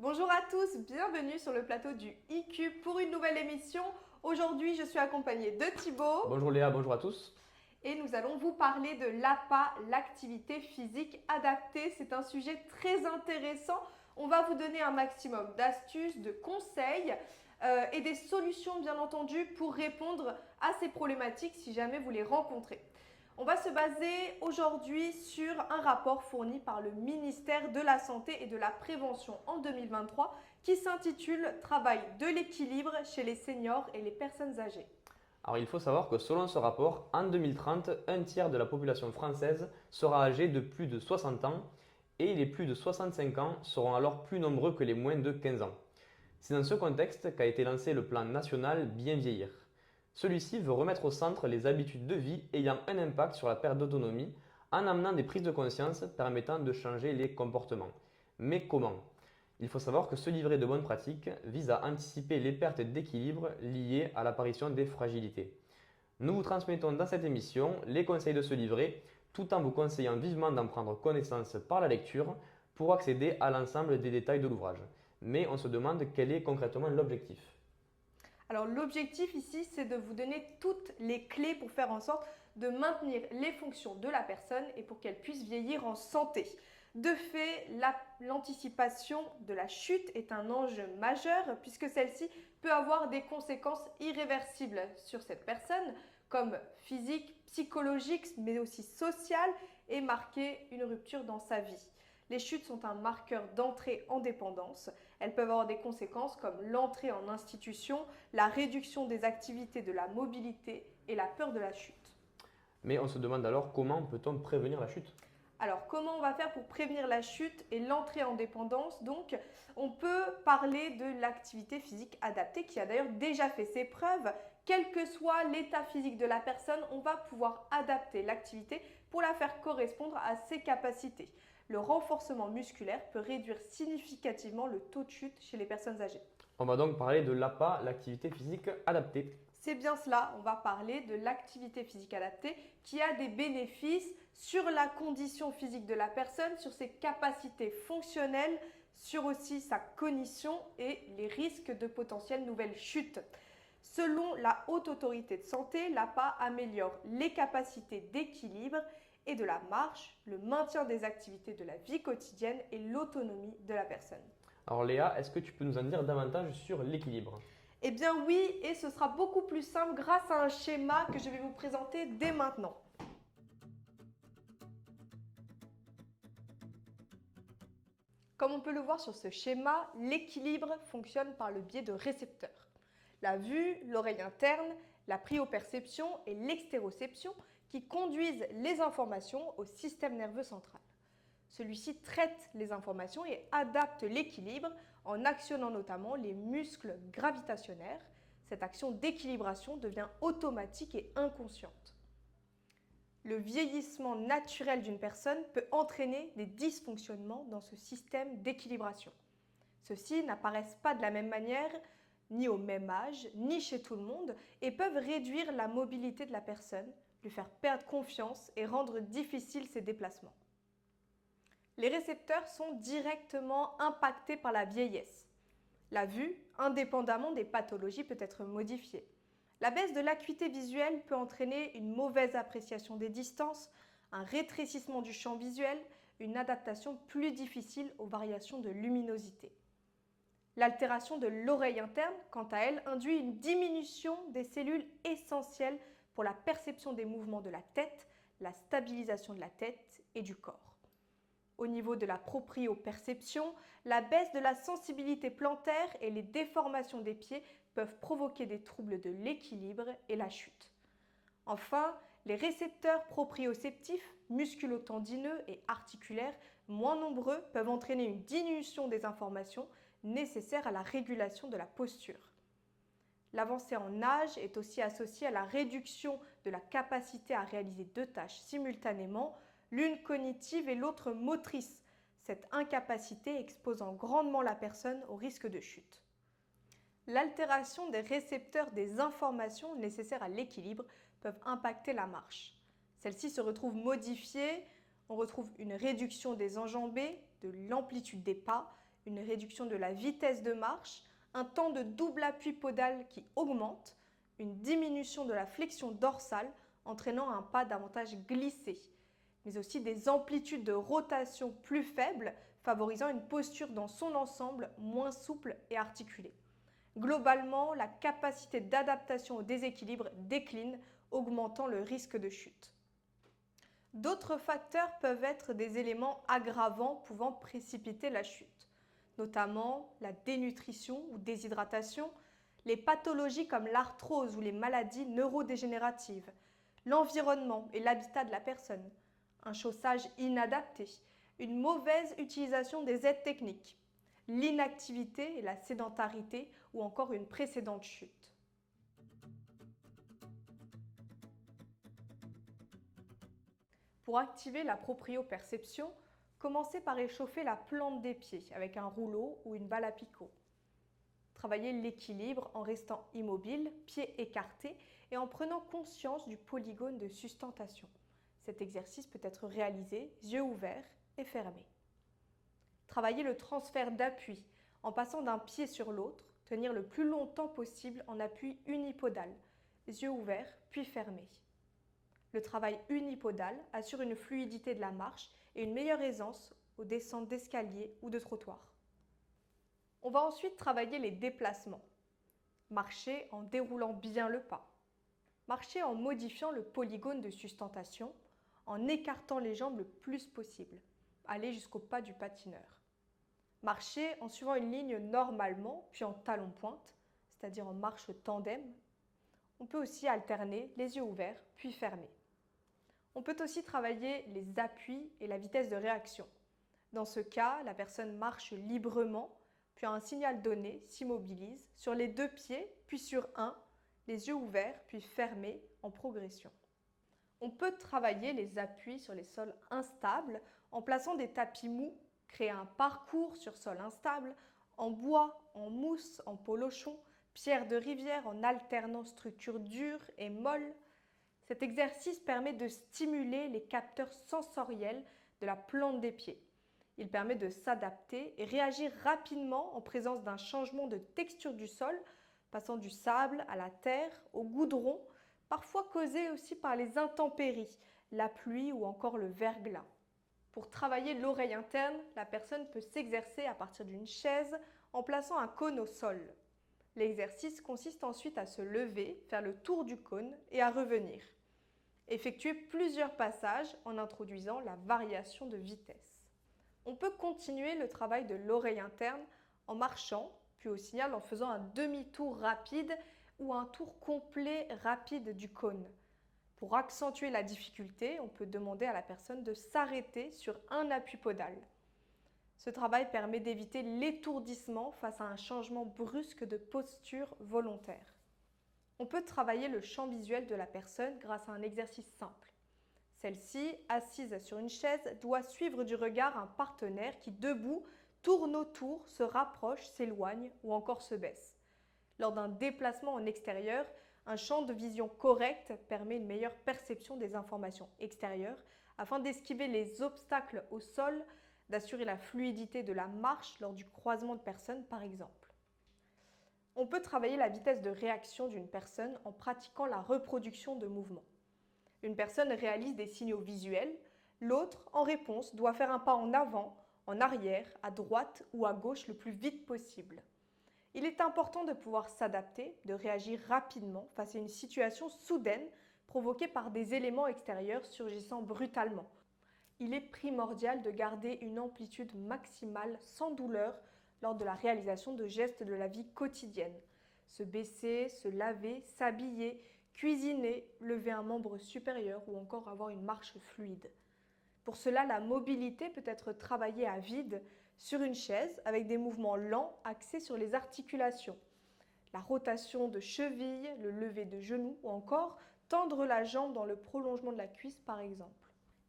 Bonjour à tous, bienvenue sur le plateau du IQ pour une nouvelle émission. Aujourd'hui, je suis accompagnée de Thibaut. Bonjour Léa, bonjour à tous. Et nous allons vous parler de l'APA, l'activité physique adaptée. C'est un sujet très intéressant. On va vous donner un maximum d'astuces, de conseils et des solutions bien entendu pour répondre à ces problématiques si jamais vous les rencontrez. On va se baser aujourd'hui sur un rapport fourni par le ministère de la Santé et de la Prévention en 2023 qui s'intitule « Travail de l'équilibre chez les seniors et les personnes âgées ». Alors il faut savoir que selon ce rapport, en 2030, un tiers de la population française sera âgée de plus de 60 ans et les plus de 65 ans seront alors plus nombreux que les moins de 15 ans. C'est dans ce contexte qu'a été lancé le plan national Bien vieillir. Celui-ci veut remettre au centre les habitudes de vie ayant un impact sur la perte d'autonomie en amenant des prises de conscience permettant de changer les comportements. Mais comment? Il faut savoir que ce livret de bonnes pratiques vise à anticiper les pertes d'équilibre liées à l'apparition des fragilités. Nous vous transmettons dans cette émission les conseils de ce livret, tout en vous conseillant vivement d'en prendre connaissance par la lecture pour accéder à l'ensemble des détails de l'ouvrage. Mais on se demande quel est concrètement l'objectif. Alors l'objectif ici, c'est de vous donner toutes les clés pour faire en sorte de maintenir les fonctions de la personne et pour qu'elle puisse vieillir en santé. De fait, l'anticipation de la chute est un enjeu majeur puisque celle-ci peut avoir des conséquences irréversibles sur cette personne, comme physiques, psychologiques, mais aussi sociales, et marquer une rupture dans sa vie. Les chutes sont un marqueur d'entrée en dépendance. Elles peuvent avoir des conséquences comme l'entrée en institution, la réduction des activités de la mobilité et la peur de la chute. Mais on se demande alors comment peut-on prévenir la chute? Alors, comment on va faire pour prévenir la chute et l'entrée en dépendance? Donc, on peut parler de l'activité physique adaptée qui a d'ailleurs déjà fait ses preuves. Quel que soit l'état physique de la personne, on va pouvoir adapter l'activité pour la faire correspondre à ses capacités. Le renforcement musculaire peut réduire significativement le taux de chute chez les personnes âgées. On va donc parler de l'APA, l'activité physique adaptée. C'est bien cela, on va parler de l'activité physique adaptée qui a des bénéfices sur la condition physique de la personne, sur ses capacités fonctionnelles, sur aussi sa cognition et les risques de potentielles nouvelles chutes. Selon la Haute Autorité de Santé, l'APA améliore les capacités d'équilibre et de la marche, le maintien des activités de la vie quotidienne et l'autonomie de la personne. Alors Léa, est-ce que tu peux nous en dire davantage sur l'équilibre? Eh bien oui, et ce sera beaucoup plus simple grâce à un schéma que je vais vous présenter dès maintenant. Comme on peut le voir sur ce schéma, l'équilibre fonctionne par le biais de récepteurs. La vue, l'oreille interne, la prioperception et l'extéroception qui conduisent les informations au système nerveux central. Celui-ci traite les informations et adapte l'équilibre en actionnant notamment les muscles gravitationnaires. Cette action d'équilibration devient automatique et inconsciente. Le vieillissement naturel d'une personne peut entraîner des dysfonctionnements dans ce système d'équilibration. Ceux-ci n'apparaissent pas de la même manière, ni au même âge, ni chez tout le monde, et peuvent réduire la mobilité de la personne, lui faire perdre confiance et rendre difficiles ses déplacements. Les récepteurs sont directement impactés par la vieillesse. La vue, indépendamment des pathologies, peut être modifiée. La baisse de l'acuité visuelle peut entraîner une mauvaise appréciation des distances, un rétrécissement du champ visuel, une adaptation plus difficile aux variations de luminosité. L'altération de l'oreille interne, quant à elle, induit une diminution des cellules essentielles pour la perception des mouvements de la tête, la stabilisation de la tête et du corps. Au niveau de la proprioperception, la baisse de la sensibilité plantaire et les déformations des pieds peuvent provoquer des troubles de l'équilibre et la chute. Enfin, les récepteurs proprioceptifs, musculotendineux et articulaires, moins nombreux, peuvent entraîner une diminution des informations nécessaires à la régulation de la posture. L'avancée en âge est aussi associée à la réduction de la capacité à réaliser deux tâches simultanément, l'une cognitive et l'autre motrice, cette incapacité exposant grandement la personne au risque de chute. L'altération des récepteurs des informations nécessaires à l'équilibre peuvent impacter la marche. Celle-ci se retrouve modifiée, on retrouve une réduction des enjambées, de l'amplitude des pas, une réduction de la vitesse de marche, un temps de double appui podal qui augmente, une diminution de la flexion dorsale entraînant un pas davantage glissé, mais aussi des amplitudes de rotation plus faibles favorisant une posture dans son ensemble moins souple et articulée. Globalement, la capacité d'adaptation au déséquilibre décline, augmentant le risque de chute. D'autres facteurs peuvent être des éléments aggravants pouvant précipiter la chute, notamment la dénutrition ou déshydratation, les pathologies comme l'arthrose ou les maladies neurodégénératives, l'environnement et l'habitat de la personne, un chaussage inadapté, une mauvaise utilisation des aides techniques, l'inactivité et la sédentarité ou encore une précédente chute. Pour activer la proprioperception, commencez par échauffer la plante des pieds avec un rouleau ou une balle à picot. Travaillez l'équilibre en restant immobile, pieds écartés et en prenant conscience du polygone de sustentation. Cet exercice peut être réalisé yeux ouverts et fermés. Travaillez le transfert d'appui en passant d'un pied sur l'autre, tenir le plus longtemps possible en appui unipodal, yeux ouverts puis fermés. Le travail unipodal assure une fluidité de la marche et une meilleure aisance aux descentes d'escalier ou de trottoir. On va ensuite travailler les déplacements. Marcher en déroulant bien le pas. Marcher en modifiant le polygone de sustentation, en écartant les jambes le plus possible. Aller jusqu'au pas du patineur. Marcher en suivant une ligne normalement, puis en talon-pointe, c'est-à-dire en marche tandem. On peut aussi alterner les yeux ouverts, puis fermés. On peut aussi travailler les appuis et la vitesse de réaction. Dans ce cas, la personne marche librement, puis à un signal donné, s'immobilise sur les deux pieds, puis sur un, les yeux ouverts, puis fermés en progression. On peut travailler les appuis sur les sols instables en plaçant des tapis mous, créer un parcours sur sol instable, en bois, en mousse, en polochon, pierre de rivière en alternant structures dures et molles. Cet exercice permet de stimuler les capteurs sensoriels de la plante des pieds. Il permet de s'adapter et réagir rapidement en présence d'un changement de texture du sol, passant du sable à la terre, au goudron, parfois causé aussi par les intempéries, la pluie ou encore le verglas. Pour travailler l'oreille interne, la personne peut s'exercer à partir d'une chaise en plaçant un cône au sol. L'exercice consiste ensuite à se lever, faire le tour du cône et à revenir. Effectuer plusieurs passages en introduisant la variation de vitesse. On peut continuer le travail de l'oreille interne en marchant, puis au signal en faisant un demi-tour rapide ou un tour complet rapide du cône. Pour accentuer la difficulté, on peut demander à la personne de s'arrêter sur un appui podal. Ce travail permet d'éviter l'étourdissement face à un changement brusque de posture volontaire. On peut travailler le champ visuel de la personne grâce à un exercice simple. Celle-ci, assise sur une chaise, doit suivre du regard un partenaire qui, debout, tourne autour, se rapproche, s'éloigne ou encore se baisse. Lors d'un déplacement en extérieur, un champ de vision correct permet une meilleure perception des informations extérieures afin d'esquiver les obstacles au sol, d'assurer la fluidité de la marche lors du croisement de personnes par exemple. On peut travailler la vitesse de réaction d'une personne en pratiquant la reproduction de mouvements. Une personne réalise des signaux visuels, l'autre, en réponse, doit faire un pas en avant, en arrière, à droite ou à gauche le plus vite possible. Il est important de pouvoir s'adapter, de réagir rapidement face à une situation soudaine provoquée par des éléments extérieurs surgissant brutalement. Il est primordial de garder une amplitude maximale sans douleur lors de la réalisation de gestes de la vie quotidienne. Se baisser, se laver, s'habiller, cuisiner, lever un membre supérieur ou encore avoir une marche fluide. Pour cela, la mobilité peut être travaillée à vide sur une chaise avec des mouvements lents axés sur les articulations. La rotation de cheville, le lever de genoux ou encore tendre la jambe dans le prolongement de la cuisse par exemple.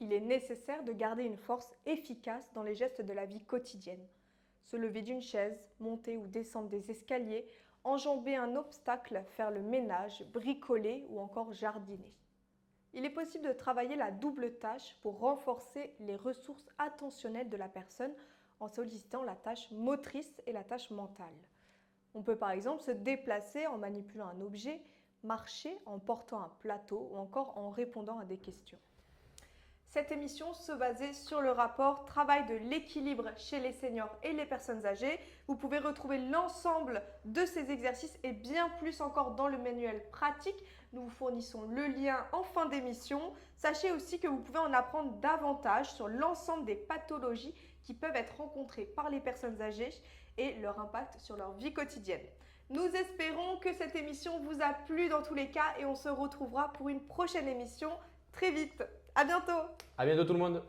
Il est nécessaire de garder une force efficace dans les gestes de la vie quotidienne. Se lever d'une chaise, monter ou descendre des escaliers, enjamber un obstacle, faire le ménage, bricoler ou encore jardiner. Il est possible de travailler la double tâche pour renforcer les ressources attentionnelles de la personne en sollicitant la tâche motrice et la tâche mentale. On peut par exemple se déplacer en manipulant un objet, marcher en portant un plateau ou encore en répondant à des questions. Cette émission se basait sur le rapport travail de l'équilibre chez les seniors et les personnes âgées. Vous pouvez retrouver l'ensemble de ces exercices et bien plus encore dans le manuel pratique. Nous vous fournissons le lien en fin d'émission. Sachez aussi que vous pouvez en apprendre davantage sur l'ensemble des pathologies qui peuvent être rencontrées par les personnes âgées et leur impact sur leur vie quotidienne. Nous espérons que cette émission vous a plu dans tous les cas et on se retrouvera pour une prochaine émission très vite. À bientôt! À bientôt tout le monde!